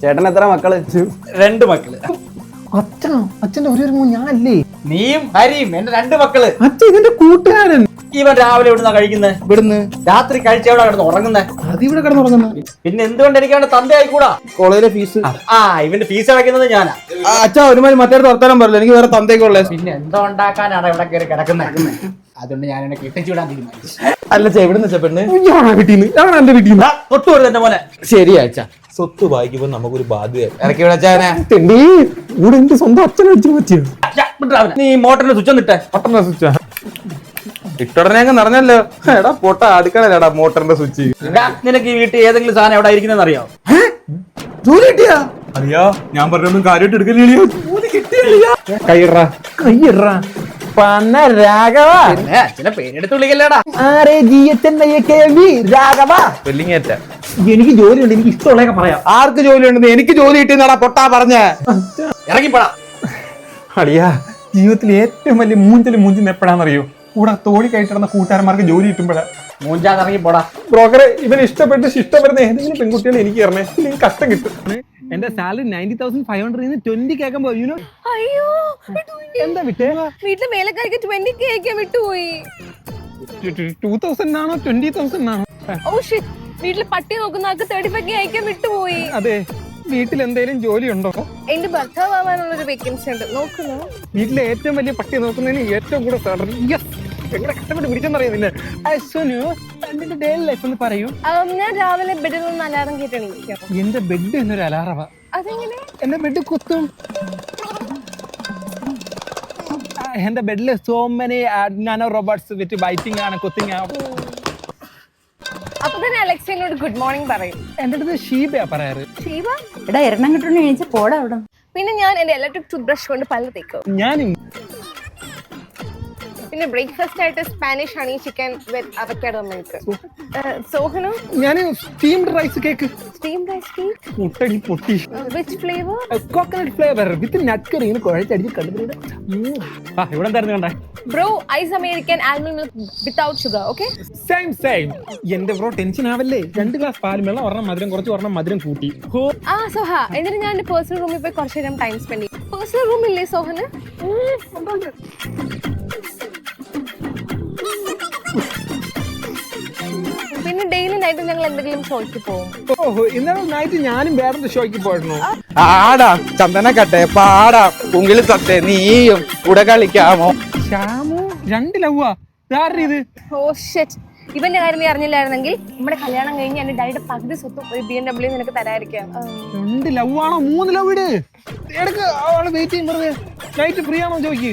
ചേട്ടൻ എത്ര മക്കള്? 2 മക്കള്. അച്ഛനോ? അച്ഛന്റെ ഒരു മോൻ ഞാനല്ലേ? നീയും ഹരിയും എന്റെ 2 മക്കള്. അച്ഛൻ ഇതിന്റെ കൂട്ടുകാരൻ. ഇവൻ രാവിലെ എവിടുന്നാ കഴിക്കുന്നത്? ഇവിടുന്ന്. രാത്രി കഴിച്ച എവിടെ കിടന്ന് ഉറങ്ങുന്നത്? അത് ഇവിടെ കിടന്നുറങ്ങുന്നു. പിന്നെ എന്തുകൊണ്ട് എനിക്ക് അവന്റെ തന്ത ആയിക്കൂടാ? കോളേജിലെ ഫീസ്. ഇവന്റെ ഫീസ് അടയ്ക്കുന്നത് ഞാനാ. അച്ഛാ ഒരുമാതിരി മറ്റേ വർത്താനം പറയില്ല, എനിക്ക് വേറെ തന്തേക്കുള്ള. പിന്നെ എന്തോ ഉണ്ടാക്കാനാണ് ഇവിടെ കയറി കിടക്കുന്നത്? അതുകൊണ്ട് ഞാൻ എന്നെ കെട്ടിച്ചുവിടാൻ തീരുമാനിച്ചു. അല്ല എവിടുന്ന് വെച്ച പെണ്ണ്? എന്റെ വീട്ടിൽ നിന്ന്. തൊട്ടു വരുന്നത് എന്റെ മോനെ. ശരിയാ അച്ഛാ. സ്വത്ത് വായിക്കുമ്പോ നമുക്കൊരു ബാധ്യത. ഇറക്കി വിടച്ചാനെ. ഇവിടെ എന്റെ സ്വന്തം അച്ഛനെ അടിച്ചു പറ്റിയത്. നീ മോട്ടറിന്റെ സ്വിച്ച് ഒന്നിട്ടെ. മോട്ടറിന്റെ സ്വിച്ച് ഇട്ടുടനെ അങ്ങ് നിറഞ്ഞല്ലോ. എടാ പൊട്ട അടുക്കളടാ മോട്ടറിന്റെ സ്വിച്ച്. നിനക്ക് ഈ വീട്ടിൽ ഏതെങ്കിലും സാധനം എവിടെ ഇരിക്കുന്നത് അറിയാം? ജോലി കിട്ടിയാ? അറിയാ, ഞാൻ പറഞ്ഞൊന്നും കാര്യമായിട്ട് എടുക്കലില്ല. കൈയിട്രാ കൈയിട്രാ. പന്ന രാഘവ. അച്ഛനെ പേരെടുത്ത് വിളിക്കല്ലേടാ. രാഘവ. എനിക്ക് ജോലിയുണ്ട്, എനിക്ക് ഇഷ്ടമുള്ളതൊക്കെ പറയാം. ആർക്ക് ജോലി ഉണ്ടെന്ന്? എനിക്ക് ജോലി കിട്ടിയെന്നാടാ പൊട്ടാ പറഞ്ഞ. ഇറങ്ങിപ്പോടാ. അളിയാ, ജീവിതത്തിൽ ഏറ്റവും വലിയ മൂഞ്ചിന് എപ്പോഴാണെന്നറിയോ? കൂടെ തോടി കയറ്റിടുന്ന കൂട്ടുകാരന്മാർക്ക് ജോലി കിട്ടുമ്പോഴാ. മൂഞ്ചാതെ ഇറങ്ങിപ്പോടാ. ബ്രോക്കറെ, ഇവൻ ഇഷ്ടപ്പെട്ട് ശിഷ്ടം വരുന്ന ഏതെങ്കിലും പെൺകുട്ടികളെ എനിക്ക് തരണേ, എനിക്ക് കഷ്ടം കിട്ടും. എന്റെ സാലറി 90,500 20 കേൾക്കുമ്പോ അയ്യോ എന്താ വിട്ടേ? വീട്ടിലെ വേലക്കാർക്ക് 20K വിട്ടുപോയി. 2,000 ആണോ 20,000 ആണോ? ഓ ഷിറ്റ്, വീട്ടില് പട്ടി നോക്കുന്ന ആൾക്ക് 35K അയക്കാൻ വിട്ടുപോയി. അതെ, വീട്ടിൽ എന്തെങ്കിലും ജോലി ഉണ്ടോ? എന്റെ ഭർത്താവ് ആവാനുള്ള ഒരു വേക്കൻസി ഉണ്ട്, നോക്കുന്നു. വീട്ടിലെ ഏറ്റവും വലിയ പട്ടി നോക്കുന്നതിന് ഏറ്റവും കൂടുതൽ സാലറി. എങ്ങനെ കഷ്ടപ്പെട്ട് പിടിച്ചെന്നറിയാം നിന്നെ. ഡെയിലി ലൈഫ് ഒന്ന് പറയൂ. ഞാൻ രാവിലെ ബെഡിൽ നിന്ന് അലാറം കേട്ടെണീക്കാം. എന്റെ ബെഡ് എന്നൊരു അലാറവാ. അതെങ്ങനെ? എന്റെ ബെഡ് കുത്തും. എന്റെ ബെഡില് സോ മെനി നാനോ റോബോട്ട്സ് വിത്ത് ബൈറ്റിംഗ് ആണ്, കുത്തിങ് ആണ്. അപ്പൊ തന്നെ അലക്സയോട് ഗുഡ് മോർണിംഗ് പറയും. എന്റെ അടുത്ത് ഷീബയാ പറയാറ്. ഷീബ? എടാ എണ്ണം കിട്ടുന്ന എണീച്ച് പോടാ അവിടെ. പിന്നെ ഞാൻ എന്റെ ഇലക്ട്രിക് ടൂത്ത് ബ്രഷ് കൊണ്ട് പല്ല് തേക്കും. ഞാനും. പിന്നെ ബ്രേക്ക്ഫാസ്റ്റ് ആയിട്ട് Spanish honey chicken with avocado milk. സോഹനു? ഞാൻ steamed rice cake. Steam rice cake? മുട്ടടി പൊട്ടി. Which flavour? Coconut flavour with nut curry. ഇങ്ങനെ കുഴച്ചടിച്ച് കണ്ടുപിടിയുടെ ഇവിടെ എന്തായിരുന്നു കണ്ടേ? Bro ice American almond milk without sugar. Okay, same. എന്റെ ബ്രോ ടെൻഷൻ ആവല്ലേ. 2 ഗ്ലാസ് പാലും വെള്ളം, ഒരെണ്ണം മധുരം കുറച്ച്, ഒരെണ്ണം മധുരം കൂട്ടി. സോഹ, എന്നിട്ട് ഞാൻ എന്റെ പേഴ്സണൽ റൂമിൽ പോയി കുറച്ചു നേരം ടൈം സ്പെൻഡ് ചെയ്യും. പേഴ്സണൽ റൂം ഇല്ലേ സോഹന്? പിന്നെ ഡെയിലി നൈറ്റ് ഞങ്ങൾ എന്തെങ്കിലും ഷോയ്ക്ക് പോകും. ഓഹോ, ഇന്നലെ നൈറ്റ് ഞാനും വേറൊരു ഷോയ്ക്ക് പോയിരുന്നു. ആടാ ചന്ദന കട്ടെ പാടാ കുങ്കിളി തട്ടെ നീയും കൂടെ കളിക്കാമോ? ശ്യാമു 2 ലവ്വാ. ഇത് ഓ ഷിറ്റ്, ഇവന്റെ കാര്യം നീ അറിഞ്ഞില്ലായിരുന്നെങ്കിൽ നമ്മുടെ കല്യാണം കഴിഞ്ഞ് എന്റെ ഡാഡിയുടെ പകുതി സ്വത്തും ഒരു BMW നിനക്ക് തരാതിരിക്കാം. 2 ലവ്വാണോ 3 ലവ്? ഇട് എടുക്ക്. അവള് വെയിറ്റ് ചെയ്യും. നൈറ്റ് ഫ്രീ ആണോ ചോദിക്ക്.